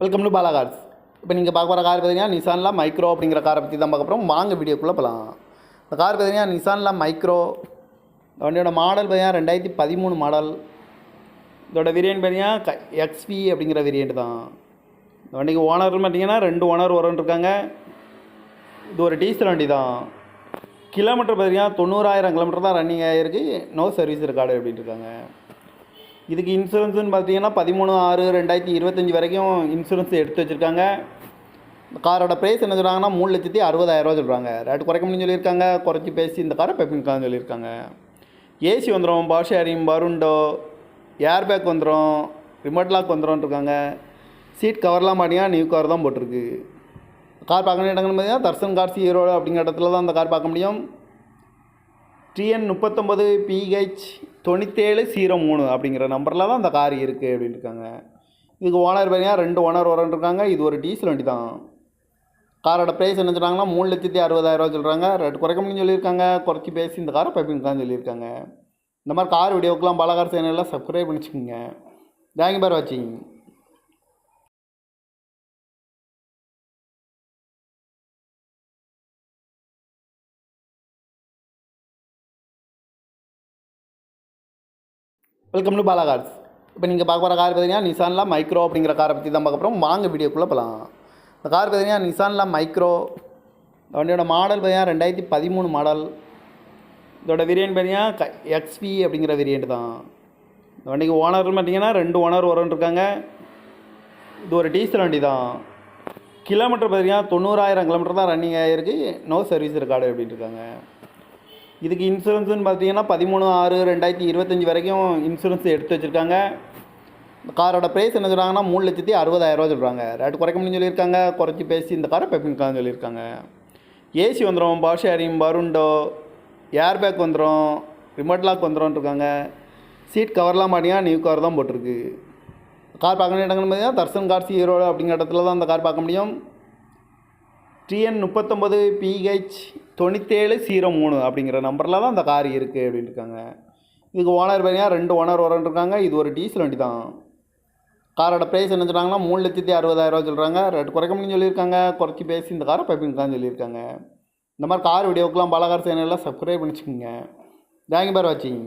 Welcome to Bala cars. இப்போ நீங்கள் பார்க்க போகிற கார் பார்த்தீங்கன்னா நிசானில் மைக்ரோ அப்படிங்கிற காரை பற்றி தான் பார்க்க போகிறோம். வாங்க வீடியோக்குள்ளே போகலாம். இந்த கார் பார்த்தீங்கன்னா நிசானில் மைக்ரோ. இந்த வண்டியோட மாடல் பார்த்தீங்கன்னா 2013 மாடல். இதோட வேரியன்ட் பார்த்தீங்கன்னா எக்ஸ்வி அப்படிங்கிற வேரியன்ட் தான். இந்த வண்டிக்கு ஓனர் பார்த்தீங்கன்னா 2 ஓனர் இருக்காங்க. இது ஒரு டீசல் வண்டி தான். கிலோமீட்டர் பார்த்தீங்கன்னா 90,000 கிலோமீட்டர் தான் ரன்னிங் ஆகிருக்கு. நோ சர்வீஸ் ரெக்கார்டு அப்படின்ட்டு இருக்காங்க. இதுக்கு இன்சூரன்ஸுன்னு பார்த்தீங்கன்னா 13/6/2025 வரைக்கும் இன்சூரன்ஸ் எடுத்து வச்சுருக்காங்க. இந்த காரோட ப்ரைஸ் என்ன சொல்கிறாங்கன்னா 3,60,000 சொல்கிறாங்க. ரேட்டு குறைக்க முடியும்னு சொல்லியிருக்காங்க. குறைச்சி பேசி இந்த காரை பெப்பின்கான்னு சொல்லியிருக்காங்க. ஏசி வந்துடும், பவர் ஷேரிங், பருண்டோ, ஏர் பேக் வந்துடும், ரிமோட் லாக் வந்துடும் இருக்காங்க. சீட் கவர்லாம் மாட்டிங்கன்னா நியூ கவர் தான் போட்டிருக்கு. கார் பார்க்க வேண்டிய இடங்கள்னு பார்த்தீங்கன்னா தர்சன் கார்ஸ் ஈரோடு அப்படிங்கிற இடத்துல தான் அந்த கார் பார்க்க முடியும். TN 39 PH 9703 அப்படிங்கிற நம்பரில் தான் அந்த கார் இருக்குது அப்படின்னு இருக்காங்க. இதுக்கு ஓனர் பார்த்தீங்கன்னா 2 ஓனர் இருக்காங்க. இது ஒரு டீசல் வண்டி தான். காரோட ப்ரைஸ் என்ன சொல்கிறாங்கன்னா 3,60,000 சொல்கிறாங்க. ரேட்டு குறைக்க முடியும்னு சொல்லியிருக்காங்க. குறைச்சி பேசி இந்த காரை பைப்பிங்கான்னு சொல்லியிருக்காங்க. இந்த மாதிரி கார் வீடியோக்கெலாம் பாலகார் சேனலில் சப்ஸ்கிரைப் பண்ணிச்சுக்கோங்க. தேங்க்யூ ஃபார் வாட்சிங். Welcome to Bala cars. இப்போ நீங்கள் பார்க்க போகிற கார் பார்த்தீங்கன்னா நிசானில் மைக்ரோ அப்படிங்கிற காரை பற்றி தான் பார்க்க போகிறோம். வாங்க வீடியோக்குள்ளே போகலாம். இந்த கார் பார்த்தீங்கன்னா நிசானில் மைக்ரோ. இந்த வண்டியோட மாடல் பார்த்தீங்கன்னா 2013 மாடல். இதோட வேரியன்ட் பார்த்தீங்கன்னா எக்ஸ்வி அப்படிங்கிற வேரியன்ட் தான். இந்த வண்டிக்கு ஓனர் பார்த்தீங்கன்னா 2 ஓனர் இருக்காங்க. இது ஒரு டீசல் வண்டி தான். கிலோமீட்டர் பார்த்தீங்கன்னா 90,000 கிலோமீட்டர் தான் ரன்னிங் ஆகிருக்கு. நோ சர்வீஸ் ரெக்கார்டு அப்படின்ட்டு இருக்காங்க. இதுக்கு இன்சூரன்ஸுன்னு பார்த்தீங்கன்னா 13/6/2025 வரைக்கும் இன்சூரன்ஸ் எடுத்து வச்சுருக்காங்க. இந்த காரோட ப்ரைஸ் என்ன சொல்கிறாங்கன்னா 3,60,000 சொல்கிறாங்க. ரேட்டு குறைக்க முடியும்னு சொல்லியிருக்காங்க. குறைச்சி பேசி இந்த காரை பெப்பின்கான்னு சொல்லியிருக்காங்க. ஏசி வந்துடும், பவர் ஷேரிங், பருண்டோ, ஏர் பேக் வந்துடும், ரிமோட் லாக் வந்துடும் இருக்காங்க. சீட் கவர்லாம் மாட்டிங்கன்னா நியூ கவர் தான் போட்டிருக்கு. கார் பார்க்க வேண்டிய இடங்கள்னு பார்த்தீங்கன்னா தர்சன் கார்ஸ் ஈரோடு அப்படிங்கிற இடத்துல தான் அந்த கார் பார்க்க முடியும். TN 39 PH 9703 அப்படிங்கிற நம்பரில் தான் அந்த கார் இருக்குது அப்படின்னு இருக்காங்க. இதுக்கு ஓனர் பார்த்தீங்கன்னா 2 ஓனர் இருக்காங்க. இது ஒரு டீசல் வண்டி தான். காரோட ப்ரைஸ் என்ன சொல்கிறாங்கன்னா 3,60,000 சொல்கிறாங்க. ரேட்டு குறைக்க முடியும்னு சொல்லியிருக்காங்க. குறைச்சி பேசி இந்த காரை பைப்பிங்கான்னு சொல்லியிருக்காங்க. இந்த மாதிரி கார் வீடியோக்கெலாம் பாலகார் சேனலில் சப்ஸ்கிரைப் பண்ணிச்சுக்கோங்க. தேங்க்யூ ஃபார் வாட்சிங்.